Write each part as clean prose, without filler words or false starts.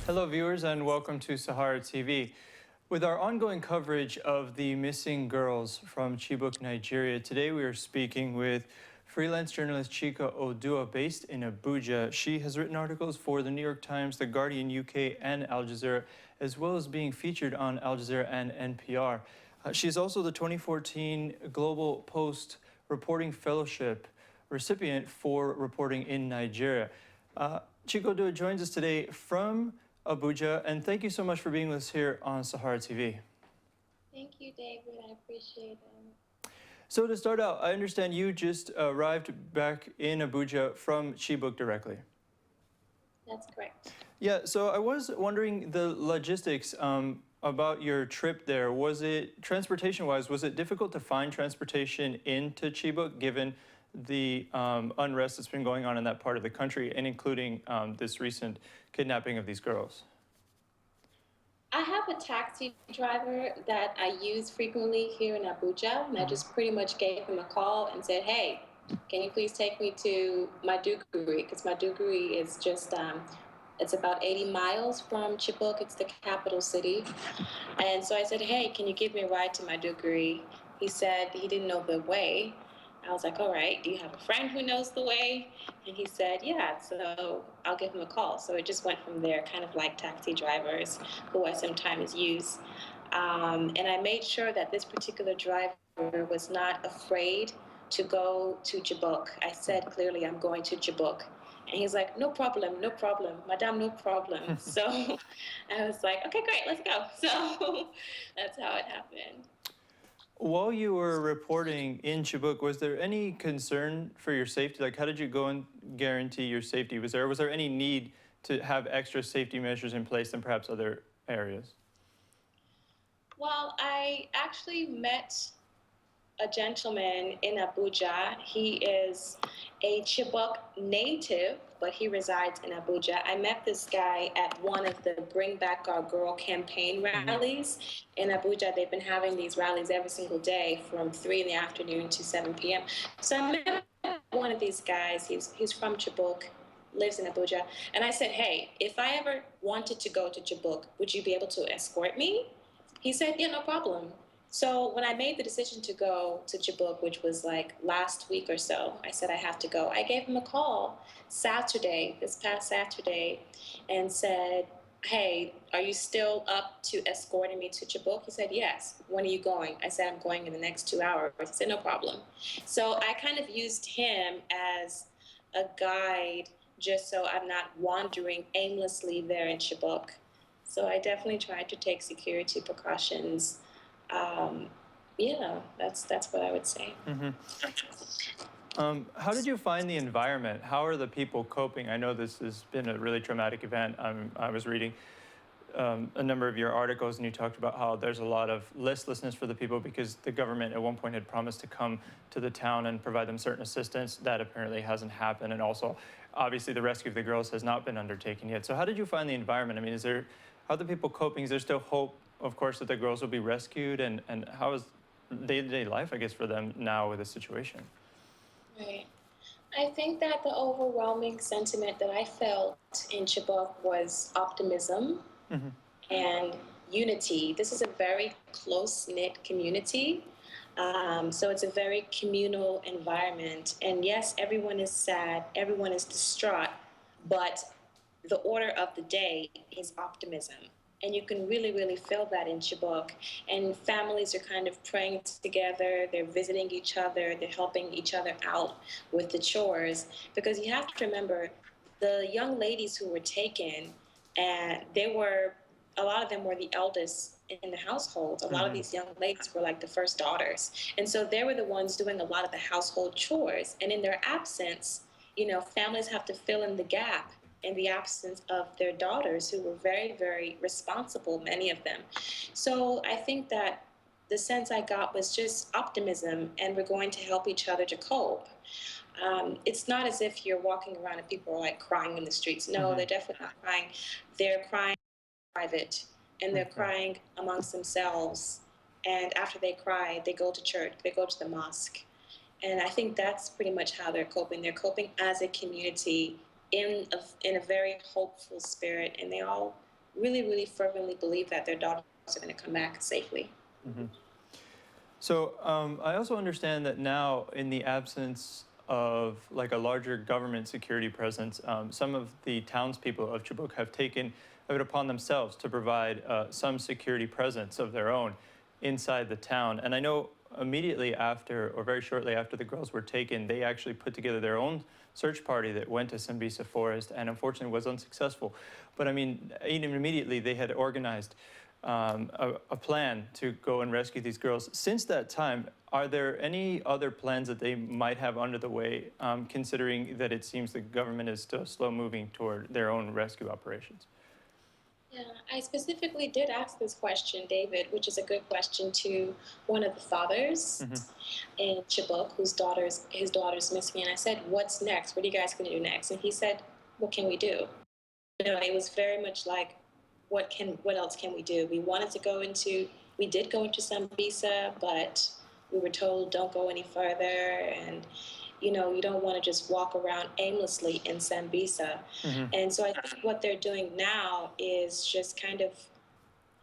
Hello viewers and welcome to SaharaTV. With our ongoing coverage of the missing girls from Chibok, Nigeria, today we are speaking with freelance journalist Chika Oduah based in Abuja. She has written articles for the New York Times, The Guardian UK and Al Jazeera, as well as being featured on Al Jazeera and NPR. She is also the 2014 Global Post Reporting Fellowship recipient for reporting in Nigeria. Chika Oduah joins us today from Abuja, and thank you so much for being with us here on SaharaTV. Thank you, David. I appreciate it. So to start out, I understand you just arrived back in Abuja from Chibok directly. That's correct. Yeah, so I was wondering the logistics about your trip there. Was it, transportation-wise, was it difficult to find transportation into Chibok given the unrest that's been going on in that part of the country, and including this recent kidnapping of these girls? I have a taxi driver that I use frequently here in Abuja, and I just pretty much gave him a call and said, hey, can you please take me to Maiduguri? Because Maiduguri is just, it's about 80 miles from Chibok. It's the capital city. And so I said, hey, can you give me a ride to Maiduguri? He said he didn't know the way. I was like, all right, do you have a friend who knows the way? And he said, yeah, so I'll give him a call. So it just went from there, kind of like taxi drivers who I sometimes use. And I made sure that this particular driver was not afraid to go to Chibok. I said clearly, I'm going to Chibok. And he's like, no problem, madam, no problem. So I was like, okay, great, let's go. So that's how it happened. While you were reporting in Chibok, was there any concern for your safety? Like, how did you go and guarantee your safety? Was there any need to have extra safety measures in place than perhaps other areas? Well, I actually met a gentleman in Abuja. He is a Chibok native, but he resides in Abuja. I met this guy at one of the Bring Back Our Girl campaign rallies in Abuja. They've been having these rallies every single day from 3 in the afternoon to 7 p.m. So I met one of these guys. He's from Chibok, lives in Abuja. And I said, hey, if I ever wanted to go to Chibok, would you be able to escort me? He said, yeah, no problem. So when I made the decision to go to Chibok, which was like last week or so, I said I have to go. I gave him a call this past Saturday, and said, hey, are you still up to escorting me to Chibok? He said, yes. When are you going? I said, I'm going in the next 2 hours. He said, no problem. So I kind of used him as a guide just so I'm not wandering aimlessly there in Chibok. So I definitely tried to take security precautions. Yeah, that's what I would say. How did you find the environment? How are the people coping? I know this has been a really traumatic event. I was reading a number of your articles, and you talked about how there's a lot of listlessness for the people because the government at one point had promised to come to the town and provide them certain assistance. That apparently hasn't happened, and also, obviously, the rescue of the girls has not been undertaken yet. So how did you find the environment? I mean, how are the people coping? Is there still hope, of course, that the girls will be rescued? And how is day-to-day life, I guess, for them now with this situation? Right. I think that the overwhelming sentiment that I felt in Chibok was optimism and unity. This is a very close-knit community. So it's a very communal environment. And yes, everyone is sad, everyone is distraught, but the order of the day is optimism. And you can really, really feel that in Chibok. And families are kind of praying together, they're visiting each other, they're helping each other out with the chores. Because you have to remember, the young ladies who were taken, and a lot of them were the eldest in the household. A lot of these young ladies were like the first daughters. And so they were the ones doing a lot of the household chores. And in their absence, families have to fill in the gap in the absence of their daughters, who were very, very responsible, many of them. So I think that the sense I got was just optimism, and we're going to help each other to cope. It's not as if you're walking around and people are like crying in the streets. No, they're definitely not crying. They're crying in private, and they're crying amongst themselves. And after they cry, they go to church, they go to the mosque. And I think that's pretty much how they're coping. They're coping as a community in a very hopeful spirit, and they all really, really fervently believe that their daughters are going to come back safely. Mm-hmm. So I also understand that now, in the absence of like a larger government security presence, some of the townspeople of Chibok have taken it upon themselves to provide some security presence of their own inside the town. And I know immediately after, or very shortly after the girls were taken, they actually put together their own search party that went to Sambisa Forest and unfortunately was unsuccessful. But I mean, even immediately they had organized a plan to go and rescue these girls. Since that time, are there any other plans that they might have under the way, considering that it seems the government is still slow moving toward their own rescue operations? Yeah, I specifically did ask this question, David, which is a good question, to one of the fathers Mm-hmm. in Chibok his daughter's missing. And I said, "What's next? What are you guys going to do next?" And he said, "What can we do?" It was very much like, what else can we do? We did go into Sambisa, but we were told don't go any further, and you don't want to just walk around aimlessly in Sambisa. Mm-hmm. And so I think what they're doing now is just kind of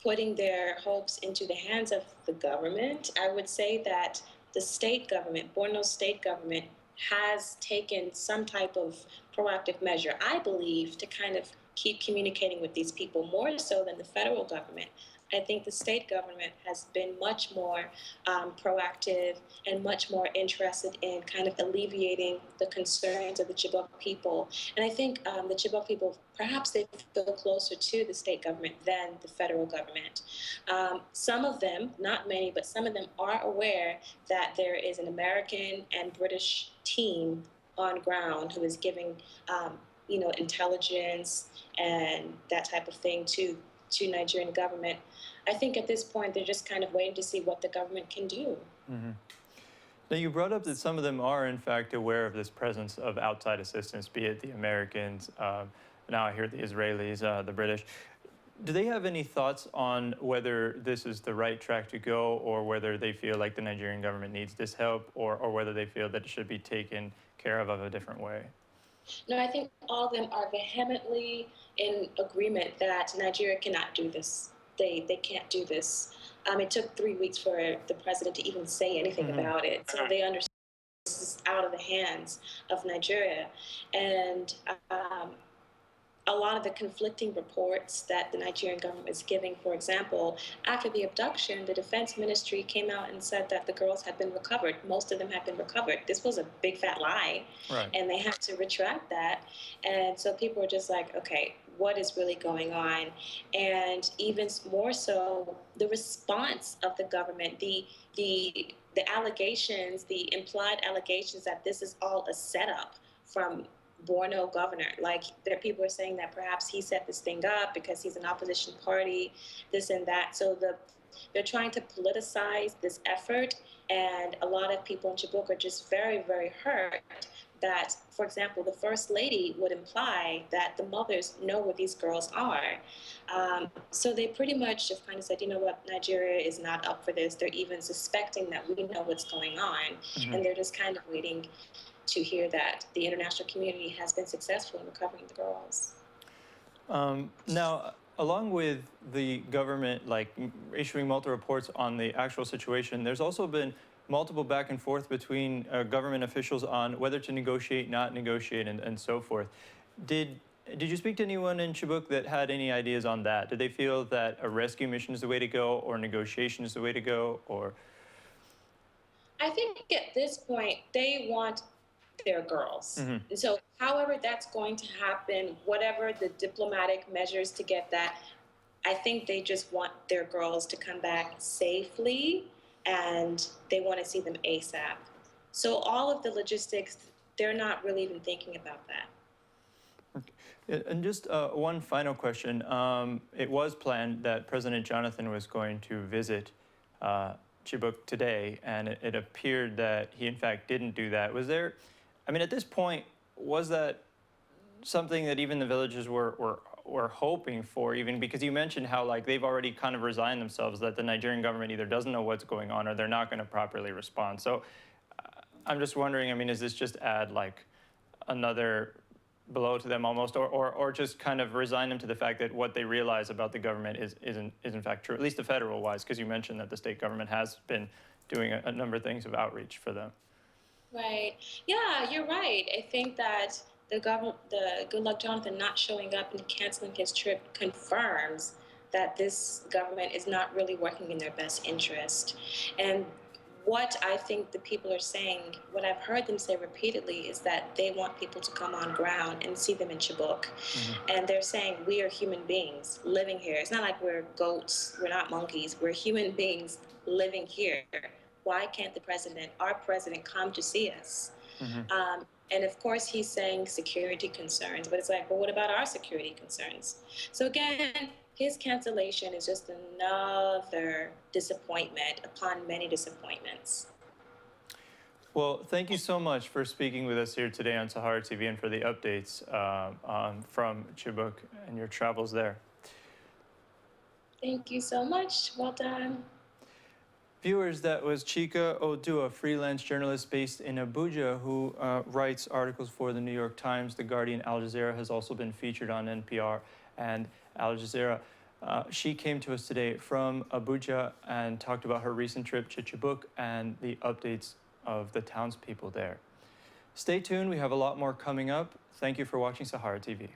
putting their hopes into the hands of the government. I would say that the state government, Borno State government, has taken some type of proactive measure, I believe, to kind of keep communicating with these people more so than the federal government. I think the state government has been much more proactive and much more interested in kind of alleviating the concerns of the Chibok people. And I think the Chibok people, perhaps they feel closer to the state government than the federal government. Some of them, not many, but some of them are aware that there is an American and British team on ground who is giving intelligence and that type of thing to Nigerian government. I think at this point they're just kind of waiting to see what the government can do. Mm-hmm. Now, you brought up that some of them are, in fact, aware of this presence of outside assistance, be it the Americans, now I hear the Israelis, the British. Do they have any thoughts on whether this is the right track to go, or whether they feel like the Nigerian government needs this help, or whether they feel that it should be taken care of a different way? No, I think all of them are vehemently in agreement that Nigeria cannot do this. They can't do this. It took 3 weeks for the president to even say anything about it. So they understand this is out of the hands of Nigeria. And a lot of the conflicting reports that the Nigerian government is giving, for example, after the abduction, the defense ministry came out and said that the girls had been recovered. Most of them had been recovered. This was a big fat lie, right. And they had to retract that. And so people were just like, okay, what is really going on? And even more so, the response of the government, the allegations, the implied allegations that this is all a setup from Borno governor. Like, there people are saying that perhaps he set this thing up because he's an opposition party, this and that. So they're trying to politicize this effort, and a lot of people in Chibok are just very, very hurt that, for example, the first lady would imply that the mothers know where these girls are. So they pretty much have kind of said, you know what, Nigeria is not up for this. They're even suspecting that we know what's going on, and they're just kind of waiting to hear that the international community has been successful in recovering the girls. Now, along with the government issuing multiple reports on the actual situation, there's also been multiple back and forth between government officials on whether to negotiate, not negotiate, and so forth. Did you speak to anyone in Chibok that had any ideas on that? Did they feel that a rescue mission is the way to go, or negotiation is the way to go, or? I think at this point they want their girls. And so however that's going to happen, whatever the diplomatic measures to get that, I think they just want their girls to come back safely, and they want to see them ASAP. So all of the logistics, they're not really even thinking about that. Okay. And just one final question. It was planned that President Jonathan was going to visit Chibok today, and it appeared that he, in fact, didn't do that. Was there, at this point, was that something that even the villagers were hoping for, even because you mentioned how they've already kind of resigned themselves that the Nigerian government either doesn't know what's going on or they're not going to properly respond. So I'm just wondering, does this just add another blow to them almost, or just kind of resign them to the fact that what they realize about the government is in fact true, at least the federal wise, because you mentioned that the state government has been doing a number of things of outreach for them. Right. Yeah, you're right. I think that the Goodluck Jonathan not showing up and canceling his trip confirms that this government is not really working in their best interest. And what I think the people are saying, what I've heard them say repeatedly, is that they want people to come on ground and see them in Chibok. And they're saying we are human beings living here. It's not like we're goats, we're not monkeys, we're human beings living here. Why can't our president, come to see us? And of course, he's saying security concerns, but it's like, well, what about our security concerns? So again, his cancellation is just another disappointment upon many disappointments. Well, thank you so much for speaking with us here today on SaharaTV and for the updates from Chibok and your travels there. Thank you so much. Well done. Viewers, that was Chika Oduah, freelance journalist based in Abuja, who writes articles for the New York Times, The Guardian, Al Jazeera, has also been featured on NPR and Al Jazeera. She came to us today from Abuja and talked about her recent trip to Chibok and the updates of the townspeople there. Stay tuned, we have a lot more coming up. Thank you for watching SaharaTV.